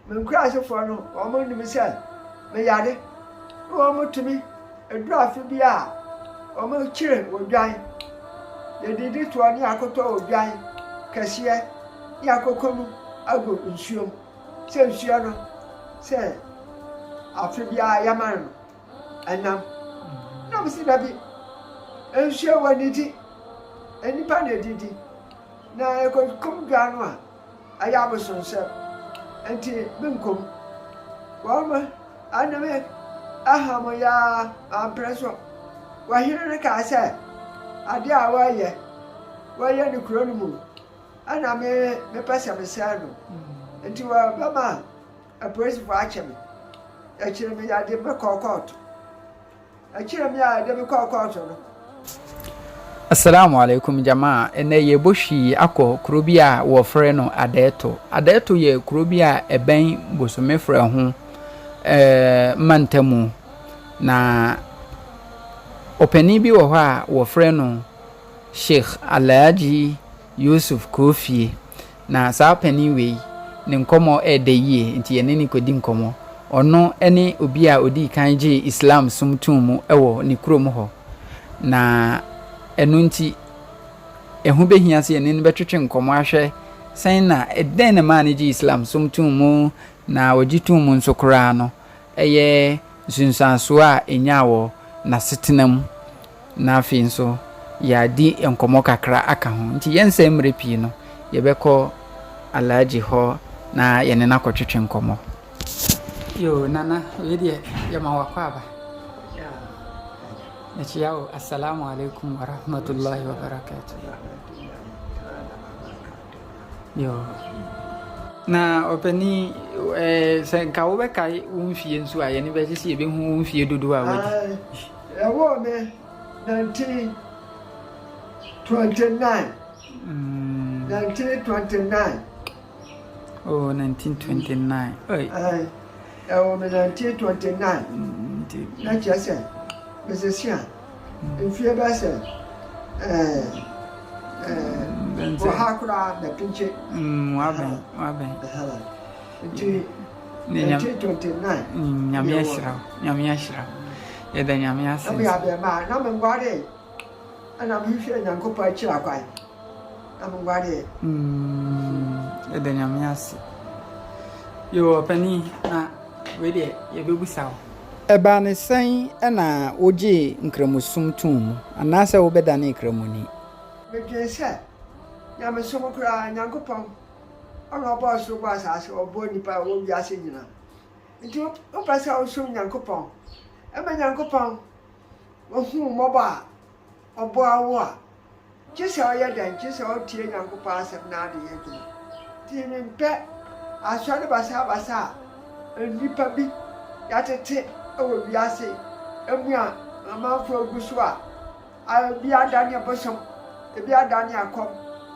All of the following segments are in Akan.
me crash for no omo ni me say me yade omo to me e dra fi bia omo chire odwan de didi to ani akoto odwan kasiye ni akokomu ago nsuom se nsuo no se afi bia yaman anam na me si da bi nsuo wani ti enipa na didi na ekokom dwan no a aya bo sonse enti binkom wama aname ahamo ya ampreso wa hire ka ase ade a waye ni kuro no mu ana me pese me sano enti wa bama a police for acheme e kire me ya de me kokot e kire me ya de me kokot no. Assalamu alaikum jamaa. Ene ye boshi akọ kuro bi a wo frɛ no Adeito. Adeito ye kuro bi a eben bosome frɛ ho mantamu na opani bi wo hɔ a wo frɛ no Sheikh Alhaji Yusuf Kofie. Na saa opani wei ne nkomo yie nti ye ne ni kodi nkomo. Ono ene obi a odi kan je Islam sumtum mu ewo ne kuro mu hɔ. Na enunti ehu behia se ene betwetwe nkomo ahwe sen na eden na ma ne ji Islam sumtum mu na ojitum mu nso kra no eye sunsanso a enyawo na setenam na afi nso ya di nkomo kakra aka ho nti yense mrepi no ye beko Alhaji ho na ye ne na kwetwetwe nkomo yo nana we de ye ma wakwa aba Nachiao, assalamu alaikum wa rahmatullahi wa barakatuh. Yo. Na openi se ka wo be kai unfie nso a ye ne be sisi e be hu unfie dodo a wadi. Wo me 1929. 1929. Oh, 1929. Oi. Wo me 1929. Na chese. Monsieur, if you ever say, Hakura, the pinche, Waben, 29. Yamiashra. Eden Yamias. We have a man, I'm in Guardi, and I'm here in Uncle Pachaquai. I'm in Guardi. Eden Yamias. You are penny, really, you will be sound. Eba ne sen na oje nkramusum tum anase wo beda na nkramuni me gese ya me somo kra nyankopon ona obo so gba asase obo nipa wo wi ase nyina nti o pasa o so nyankopon e ma nyankopon wo hu mobo a obo awo a kise o ye den kise o tie nyankopon asem na ade ye gina ti ni mpe aso de basa nipa bi ya tete o bi ase emua amafo guso a bi adani abosom bi adani akom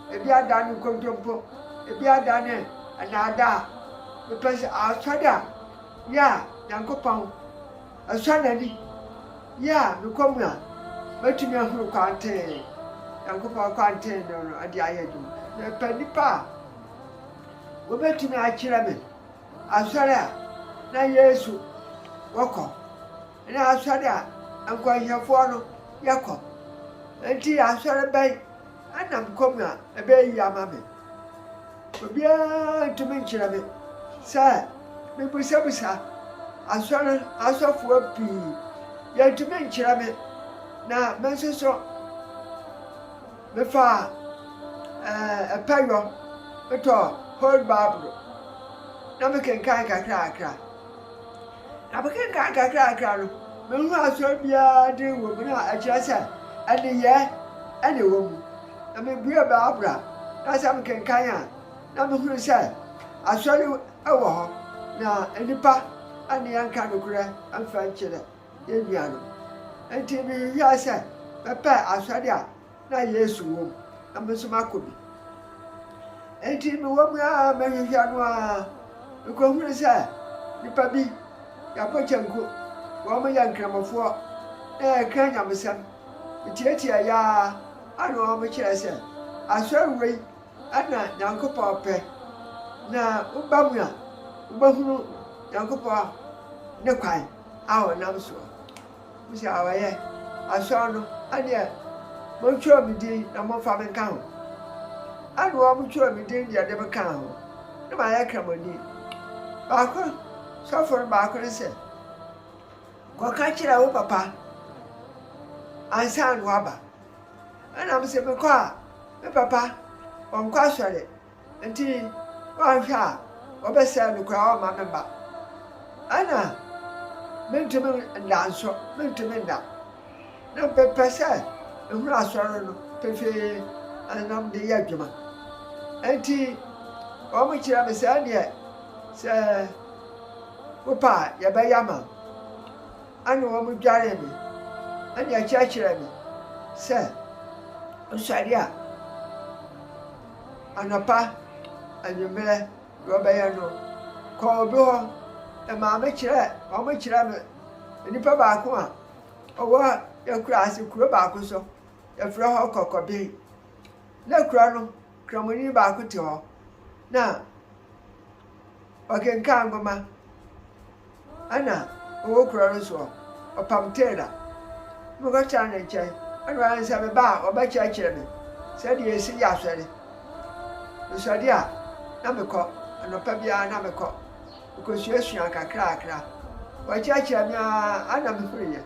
bi adani kontompo bi adani anada be pese asada ya yankopon asada ni ya nukomua betumi ahuru kwante yankopon kwante no ade ayedu na panipa wo betumi akira me asada na Yesu wako na asore a ankwahefo no yako enti asore bai anam komua ebe yi amame obi a tumi nkyira me sa me busa asore asofo pi ya tumi nkyira me na mensoso me fa payo to whole bible na me kenkan kakra abakan kakra no me hu asor bia de wo me na akira se ane ye ane wo mu na me bua ba abra na sam kenkan a na me hu se asor ewo ho na enipa ane yanka no kure amfa nkyere ye bia no enti me ya se me pa asor a na Yesu wo na me so makobi enti me wo mu a me hwehwa no a me ko hu se nipa bi ya pochanko wo ma yankramofo kan nyamsam tiatia ya ano wo kire se asɔrwei ana nyankopɔ pɛ na ubamu a ubahunu Yankopa ne kwan awo nam so musi awaye aso no ade mo twa mi din na mo fa me kan ho ade wo mo twa mi din de be kan ho ne ma ya kramoni ba ko so for ba ko se ko ka kira wo papa ansan wa ba ana mo se me ko a me papa on kwa sore nti wa hwa obesa no kwa ma me ba ana mentumi ndanso mentumi nda na pepese ehuru asoro no pefe anam de ya dwuma enti o mo kira me se ne se opa ya ba yama ana o mo dware me ana ya kira me se osharia anapa anyumele ro ba ya no ko obi ho e ma me kire o mo kire me nipa ba ko a owo ya kura ase kuro ba ko so ya fra ho kokobe na kura no kramoni ba ko te ho na okenka ngoma ana owo kura no so opamtera mo ga cha na che ana ansa me ba o ba kire me se de esi ya swere so dia na me ko anopa bia na me ko ko suasua kakra wa chacha mi ana me friye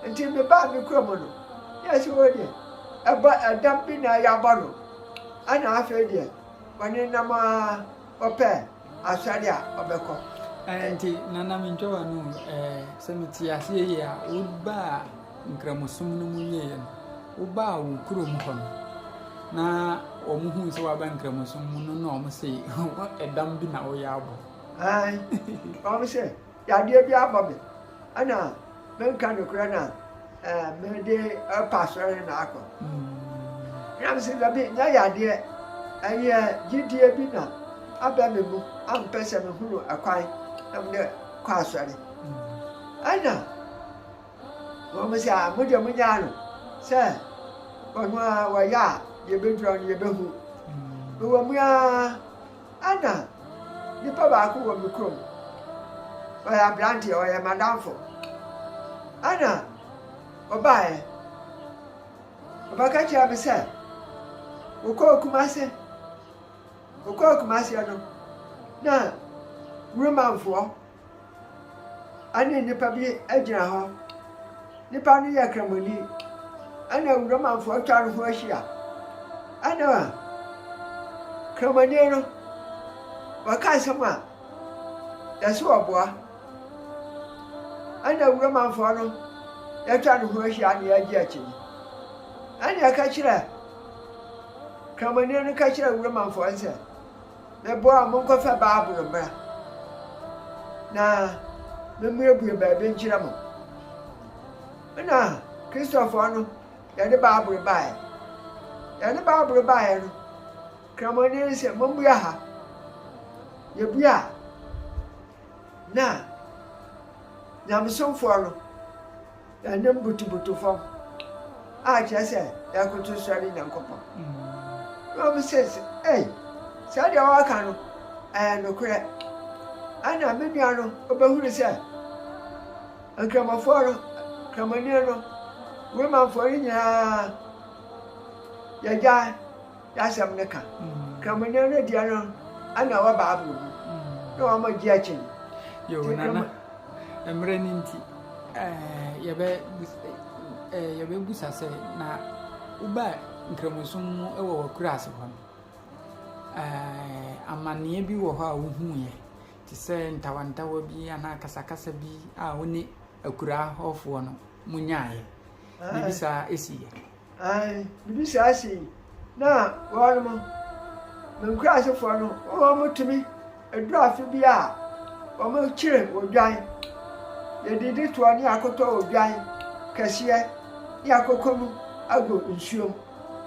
nti me ba me kromo no ya si wo de aba adam bi na ya ba no ana afa de wani na ma ope asari a obeko nti nana mi ntowa no se meti ase ye a wo ba nkramusum no mu ye no wo ba wo kromo ho na omuhu se wa ba nkramusum no no omo se edam bi na wo ya abo ai omo se ya de bi abo me ana men kan kura na me de pastor na akọ ya me se da bi nya ya de aye gidie bi na aba me mu am pese me hunu akwan na me kwa asori ana omo se a mo de mo nya no se onwa wa ya ye be dron ye be hu wo mu ya ana nipa ba ko wo mi krom wa ya branti o ya madamfo ana obae obaka cha be se wo kumase no na romanfo ani nipa bi agyina ho nipa no ya kramoni ana romanfo twa no ho ahia ana kramoni no waka sama ya so oboa ana romanfo no ya twa no ho ahia na ya gi achi ana aka kira kramoni no ka kira romanfo anse me boa mo ko fa baabulu bra na me muebu ba be nkira mo na Christopher no ya de baabulu bae no kramoni se mo buya ha ye buya na nyamsomfo no ya nem butubutu fam a chese ya kutu swari nyankopon no me says sa dia wa ka no no kure ana me nua no obehuru se ankramafo no kramani no romanfo nya ya sam ne ka kramani no dia no ana wa baabulu no wa ma gi achi yo nana emre ninti yebe busa se na uba nkramusum ewo wakura ase ho amane bi wo ho a wo hu ye ti se ntawantawa bi ana kasakasa bi a woni akura hofo no munyaaye bibisa esiye bibisa asi na wo no nkura ase fo no wo mutumi edurafi bi a wo mo kire odwan ye didi to ani akoto odwan kasiye ya kokomu ago nsuom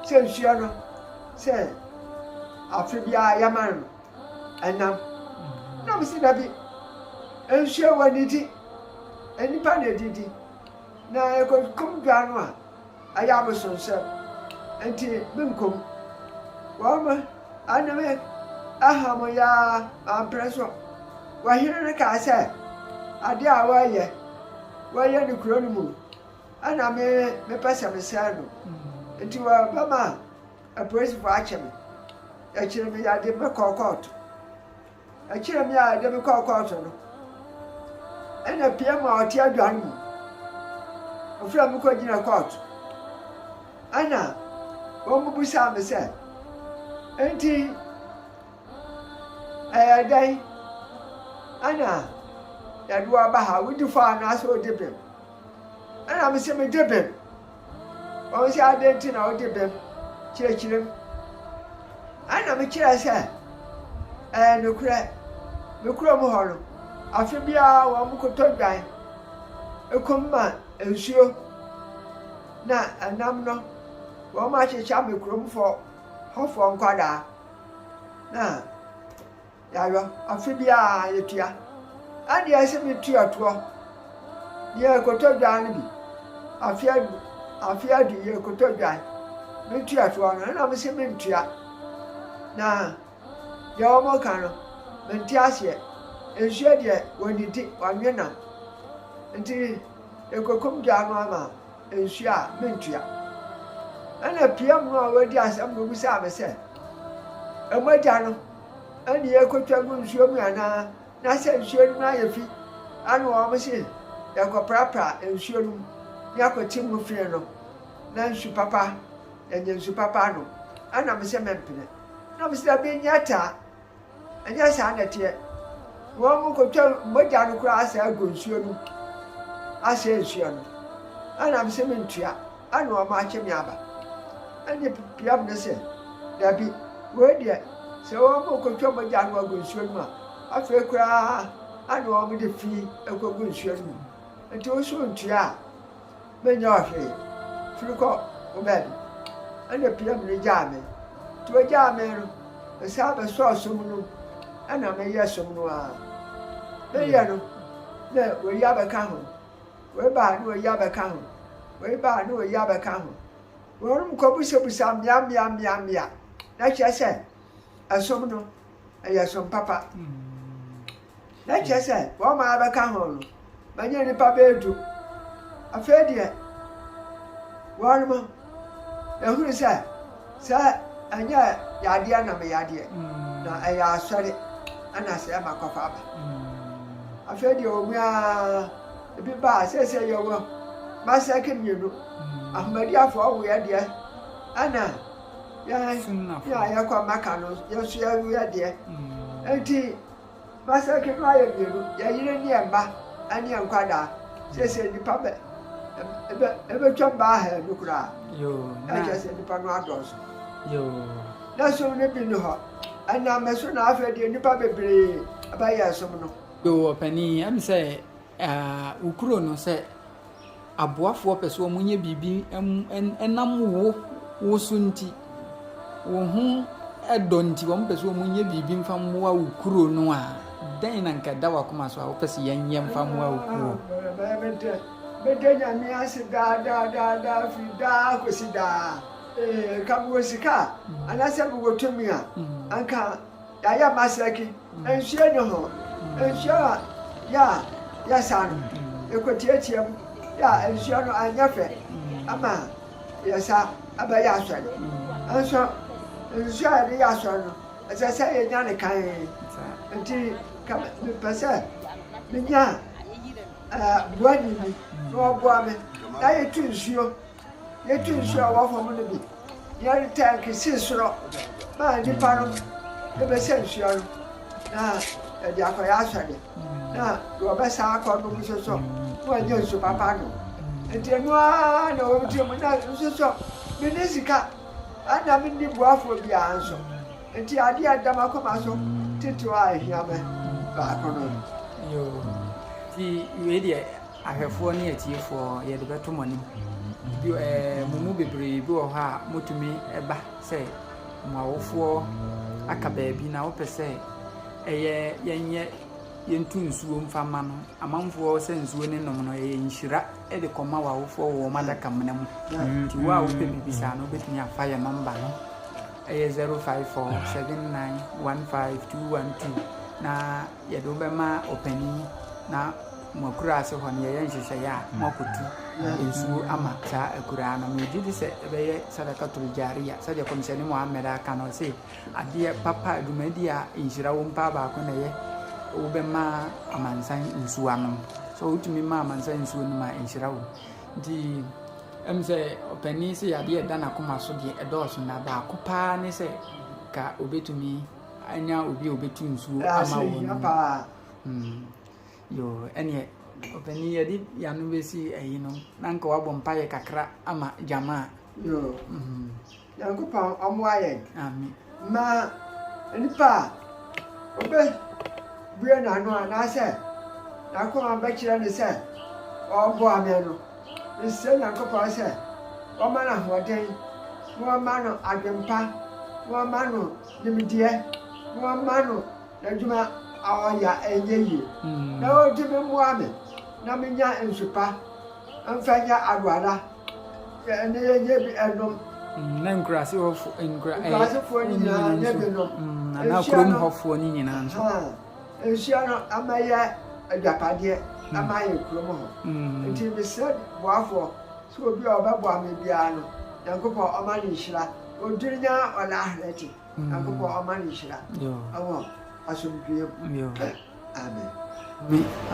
se nsuo no se afibia yaman enam na msi dabi nsuo waniti enipa na didi na ekokum dwa no a aya bosonse enti binkom wa ma aname aha mo ya ampreso wahiri ka say ade a waye ni kuro ni mu ana me pesa me say no nti wa bama a police for acheme ya kire me ya de me court a kire me ya de me court no ana pia ma oti aduan mu ofra me ko gina court ana wo mu busa me say enti dai ana ya duwa ba ha wudi fa na so debem ana me se me debem o se adenti na o debem chirechirem ana me kira se no kura mu horo afi bia wo mu koto dwan ekomma ensuo na anam no wo ma checha me kurom fo hofo nkwada na yayo afi bia yetua ade ase me tua to ye koto dwan bi afi adu ye koto dwan me tua to na me se me ntua na ya mo kan no me ntiase ensuo de wonidi wanwena nti ekokom dwan no ama ensuo a me ntua ana pia mu a wadi asam no bisa me se emagya no ani ekotwa gu nsuo mu ana na se nsuo no na yefi anu o mo se yakoprapra nsuo no yakoti mu fie no na nsu papa enye nsu papa no ana me se mempene na me se be nyata anya sa na tie wo mu kotwa mogya no kura asa gu nsuo no asa nsuo no ana me se mentua anu o ma achemi aba ani pia me se dabi we de se wo mo kotwa mogya no gu nsuo no afa kura anu o mo de fi ekogu nsuo no nti o so ntua menya ahwe firiko obedi ana pia me jame to jame no esa ba so so mu no ana me yeso mu no a be ye no na we ya ba ka ho we ba no we ya ba ka ho we ba no we ya ba ka ho worum ko busa mia na chese asom no ayesom papa na chese wo ma ba ka ho no manya ni papa edu afedie worum ehuru sa anya yade na me yade na aya asore ana se ma kofa ba afedie omia ebi ba sese yewo masake mienu ahmadi afọ wo ya de ana ya kwa maka no yesu ya wo ya de enti masake no ya mienu ya yire ni emba ani enkwada sese ni pabe ebe twamba ha nukura yo na sese ni pa no adoso yo na so ne bi no ho ana meso na afedie ni pa bebre abaya so no yo opani am say ukuro no say aboafo pese o munye bibi enam wo sunti wo hu edonti wo pese o munye bibi mfa mmoa ukuro no a dan na nka da wakoma so a wo pese yanyem mfa mmoa ukuro bete nya mi asida da fida kosida kamwo sika anase bugo tomia anka ya masaki enhye no ho enhye ya sanu ekotietie ya enhye no anyafe ama yasa abaya asori anso enhye ya asori no asasa ye nya ne kan nti kam pese minya buani ni no buame na yetu nsuo wa fo mo ne bi ya tank sisro ma ni paro e be se nsuo no na e dia ko ya asori na do be sa ko no so wa je nsuo papa no enti no na wo ti mo na so minisika ana mi ni buafo bi anso enti ade adama ko ma so titi wa hiame ba ko no yo ti we dia ahwefo ne atiefo ye de beto moni bi mumu bebre bi wo ha motumi eba se mwawofo aka baabi na wo pese yenye yentu nsuo mfama no amanfo se nsuo ne nom no yenhyira e de koma wawofo wo madaka mnam ti wa wo pe bibisa no betumi afa ye number no 0547915212 na yɛde wobɛma ɔpanin na mwakura ase hɔ no yɛyɛ nhyehyɛeɛ a mwakotu nsuo ama saa akura no megye di sɛ ɛbɛyɛ sadakatul jariya sɛdeɛ kɔmhyɛne Muhammad aka no sɛ adeɛ papa adwumadi a nhyira wo mpa baako na ɛyɛ wobɛma amansan nsuo anom so wotumi ma amansan nsuo no ma nhyira wo nti ɛm sɛ ɔpanin sɛ yadeɛ ɛda n'akoma so deɛ ɛdɔɔso na baako paa ne sɛ ka obɛtumi anya obi a obɛtu nsuo ama wo no yo ɛneɛ ɔpanin yɛde yano bɛsi ayi no na nka wabɔ mpayɛ kakra ama gyama yo Nyankopɔn ɔmmoa yɛn amen ma nipa obɛ bue n'ano anaasɛ n'akoma bɛkyerɛ ne sɛ ɔbɔ amɛ no nsɛ Nyankopɔn sɛ ɔma no ahoɔden na ɔma no adwempa na ɔma no nimdeɛ na ɔma no n'adwuma ɔyɛ ɛnyɛ yie na ɔtumi mmoa me na menya nsupa mfa nyɛ aduada ɛne yɛnyɛ bi ɛnom na nkurasefoɔ nyinaa nyɛ bi nom ana kurom hɔfoɔ no nyinaa nso nhyia no ama yɛ adwapadeɛ ama yɛ kurom hɔ nti mesrɛ boafoɔ sɛ obi a ɔbɛboa me biara no Nyankopɔn ɔma no nhyira ɔduru nya ɔla ahrɛte Nyankopɔn ɔma no nhyira ɛwɔ asomdwoeɛ mu amen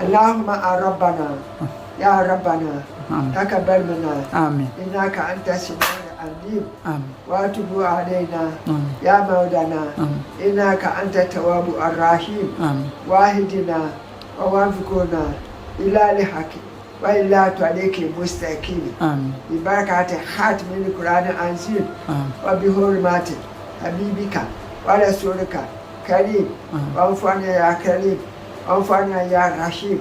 اللهم ربنا يا ربنا تقبل منا إنك أنت السميع العليم وتب علينا يا مولانا إنك أنت التواب الرحيم واهدنا ووفقنا إلى الحق وإلى طريق مستقيم ببركة خاتم القرآن العظيم وبحرمات حبيبك ورسولك كريم وانفعنا يا كريم وانفعنا يا رشيد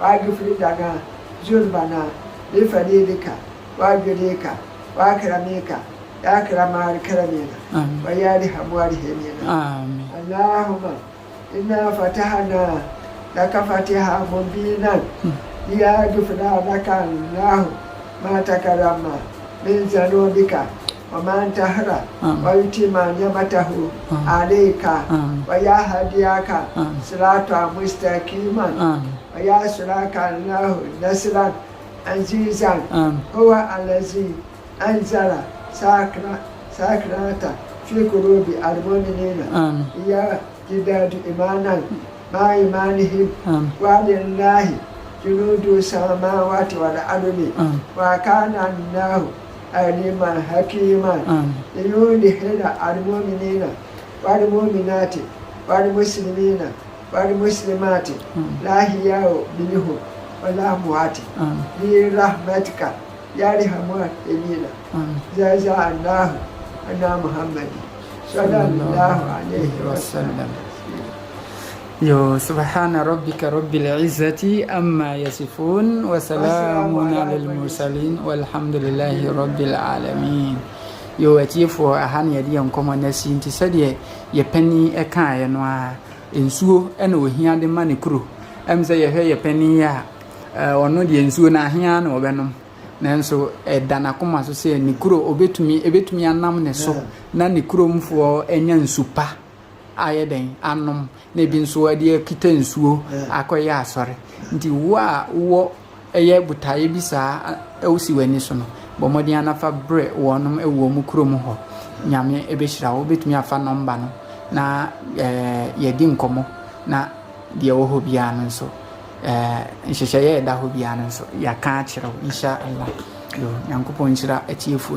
واغفر لنا ذنوبنا بفضلك وجودك وأكرمك يا أكرم الأكرمين ويا أرحم الراحمين اللهم إنا فتحنا لك فتحا مبينا ليغفر لك الله ما تكرم من ذنوبك وما انتهر ويتم نعمته عليك ويهديك صراطا مستقيما ويسرك الله نصرا عزيزا هو الذي أنزل سكنة في قلوب المؤمنين يزداد إيمانا مع إيمانهم ولله جنود السماوات والأرض وكان الله عليما حكيما ليدخل المؤمنين والمؤمنات والمسلمين والمسلمات لا حياء منهم ولا أموات برحمتك يا أرحم الراحمين جزاء الله عنا محمد صلى الله عليه وسلم Yo subhana rabbika rabbil izzati amma yasifun wa salamun alal mursalin walhamdulillahi rabbil alamin. Yo atiefo ahan yade yankomo nasi nti sede ye pani eka ye no a ensuo ena ohia de ma ne kuro emse ye hwe ye pani a ono de ensuo na ahia na obenom nanso edana koma so se ne kuro ebetumi anam ne so na ne kuro mfo enya nsupa ayeden anom na bi nso ade kita nsuo akoye asore nti wo eye butaye bi saa ewusi wani so no bomodi anafa bre wonom ewo mu krom ho nyame ebehira wo betumi afa number no na yedi nkomo na de wo ho bia no so nhyehyeye da ho bia no so ya ka akire insha Allah yo yankopon nhyira atiefo